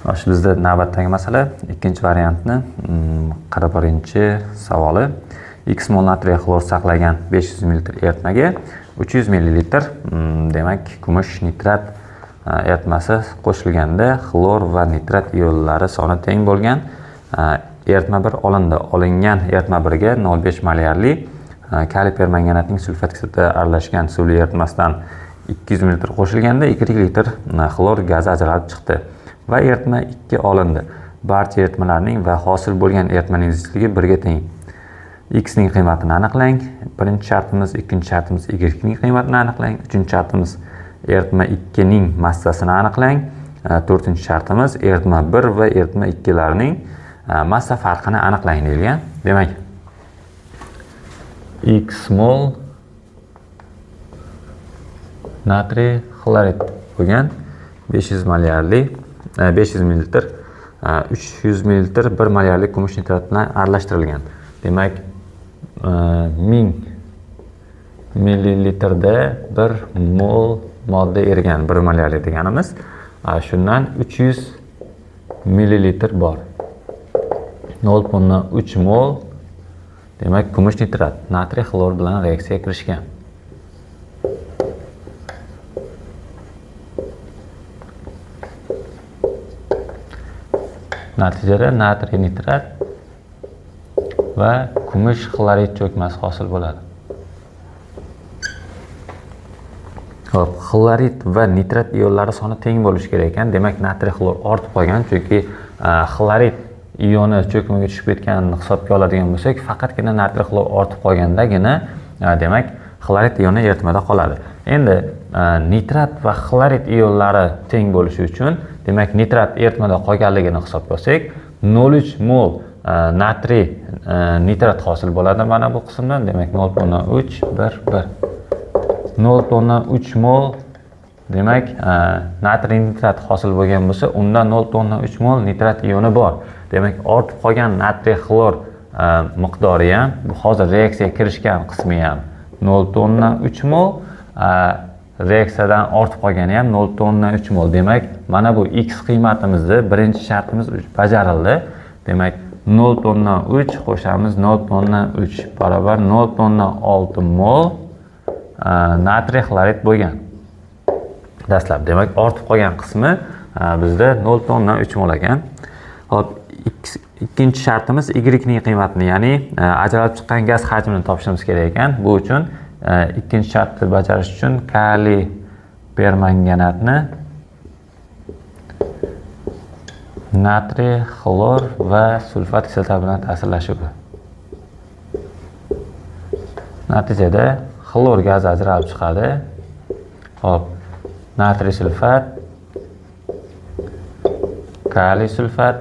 Shu bizda navbatdagi masala ikkinchi variantni 41-savoli. X mol natriy xlor saqlagan 500 ml eritmaga 300 ml demak kumush nitrat eritmasi qo'shilganda xlor va nitrat ionlari soni teng bo'lgan eritma 1 olindi. Olingan eritma 1 ga 0,5 molarli kaliy permanganatning sulfat kislota aralashgan suvli eritmasidan 200 ml qo'shilganda 2 litr xlor gazi ajralib chiqdi va eritma 2 olindi. Barcha eritmalarning va hosil bo'lgan eritmaning zichligi 1 ga teng. X ning qiymatini aniqlang. Birinchi shartimiz, ikkinchi shartimiz Y ning qiymatini aniqlang. Uchinchi shartimiz eritma 2 ning massasini aniqlang. To'rtinchi shartimiz eritma 1 va eritma 2 larning massa farqini aniqlang deyilgan. Demak, X mol natriy xlorid bo'lgan 500 molarli 500 ml 300 ml 1 molarli kumush nitrat bilan aralashtirilgan. Demak, 1000 millilitrda 1 mol modda erigan 1 molarli deganimiz. Shundan 300 millilitr bor. 0,3 mol demak kumush nitrat natriy xlor bilan reaksiyaga kirishgan. Natijada natriy nitrat va kumush xlorid cho'kmasi hosil bo'ladi. Xo'p, xlorid va nitrat ionlari soni teng bo'lishi kerak ekan. Demak, natriy xlor ortib qolgan, chunki xlorid ioni cho'kmaga tushib ketganini hisobga oladigan bo'lsak, faqatgina natriy xlor ortib qolgandagina, demak, xlorid ioni eritmada qoladi. Endi nitrat va xlorid ionlari teng bo'lishi uchun, demak, nitrat eritmada qolganligini hisobga olsak, 0,3 mol natriy nitrat hosil bo'ladi mana bu qismdan. Demak, 0,3 0,3 mol demak natriy nitrat hosil bo'lgan bo'lsa, unda 0,3 mol nitrat ioni bor. Demak, ortib qolgan natriy xlor miqdori ham, bu hozir reaksiyaga kirishgan qismi ham 0,3 mol, reaksiyadan ortib qolgani ham 0,3 mol. Demak, mana bu X qiymatimizni birinchi shartimiz bajarildi. Demak, 0,3 qo'shamiz 0,3 barobar 0,6 mol natriy xlorid bo'lgan. Dastlab, demak, ortib qolgan qismi bizda 0,3 mol ekan. Hop, ikkinchi shartimiz Y ning qiymatini, ya'ni ajralib chiqqan gaz hajmini topishimiz kerak ekan. Bu uchun ikkinchi shartni bajarish uchun kaliy permanganatni natriy xlor va sulfat kislota bilan ta'sirlashuvi. Natijada xlor gazi ajralib chiqadi. Hop, natriy sulfat, kaliy sulfat,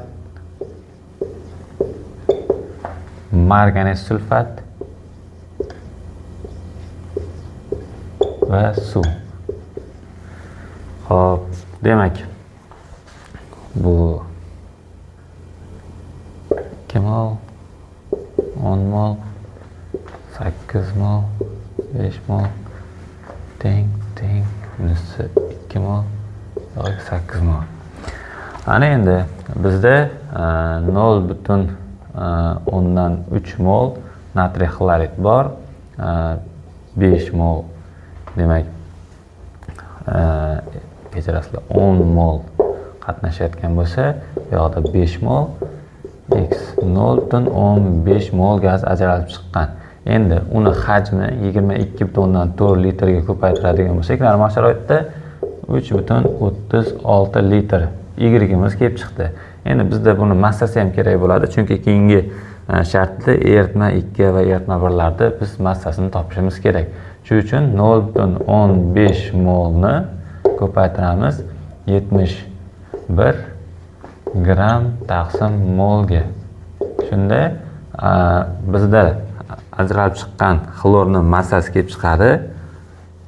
marganez sulfat va suv. Hop, demak, bu 2 mol, 10 mol, 8 mol, 5 mol, teng, bunisi 2 mol, 8 mol. Ana endi bizda 0,3 mol natriy xlorid bor, 5 mol demak kechirasizlar 10 mol qatnashayotgan bo'lsa, bu yoqda 5 mol X 0,15 mol gaz ajralib chiqqan. Endi uni hajmi 22,4 litrga ko'paytiradigan bo'lsak, normal sharoitda 3,36 litr Y'imiz kelib chiqdi. Endi bizda buni massasi ham kerak bo'ladi, chunki keyingi shartda eritma 2 va eritma 1 larda biz massasini topishimiz kerak. Shuning uchun 0,15 molni ko'paytiramiz 71 gram taqsim molga. Shunda bizda ajralib chiqqan xlorni massasi kelib chiqadi.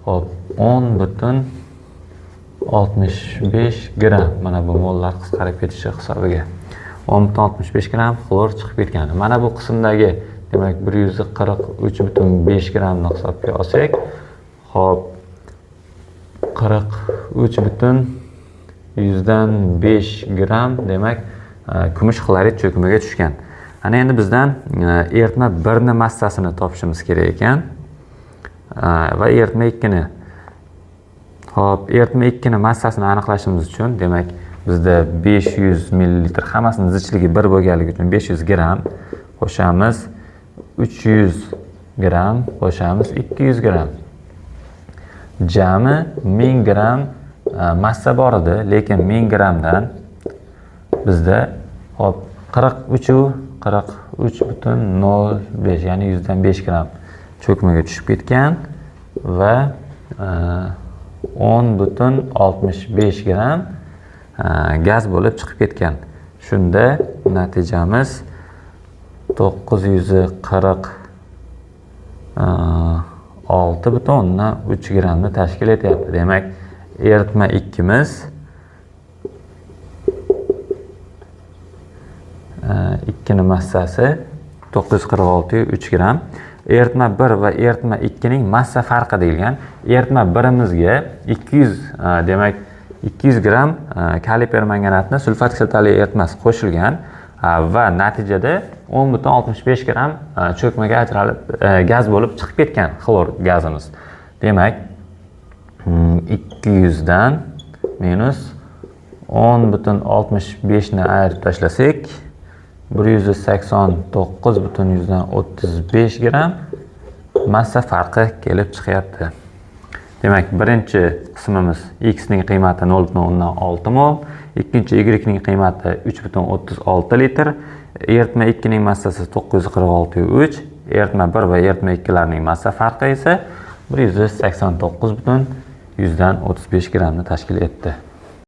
Hop, 10,65 gram. Mana bu mollar qisqarib ketishi hisobiga 10,65 gram xlor chiqib ketgan. Mana bu qismdagi demak 143,5 gramni hisobga olsak, hop 43,5 5 gram demak kumush xlorid cho'kmaga tushgan. Ana endi bizdan eritma 1 ni massasini topishimiz kerak ekan. Va eritma 2 ni. Xo'p, eritma 2 ni massasini aniqlashimiz uchun, demak, bizda 500 ml, hammasining zichligi 1 bo'lganligi uchun 500 gram qo'shamiz, 300 gram qo'shamiz, 200 gram. Jami 1000 gram massa bor edi, lekin 1000 gramdan bizda hop 43.05, ya'ni 105 gram cho'kmaga tushib ketgan va 10.65 gram gaz bo'lib chiqib ketgan. Shunda natijamiz 946.3 gramni tashkil etyapti. Demak, eritma 2 miz 2 ni massasi 946.3 gram. Eritma 1 va eritma 2 ning massa farqi deyilgan. Eritma 1imizga 200 demak 200 gram kaliy permanganatni sulfat kislotali eritmasi qo'shilgan va natijada 10.65 gram cho'kmaga ajralib gaz bo'lib chiqib ketgan xlor gazimiz. Demak, 200 dan minus 10.65 ni ayirib tashlasak 189.35 gram massa farqi kelib chiqyapti. Demak, birinchi qismimiz x ning qiymati 0.6 mol, ikkinchi y ning qiymati 3.36 litr, eritma 2 ning massasi 946.3, eritma 1 va eritma 2 larning massa farqi esa 189.135 gramni tashkil etdi.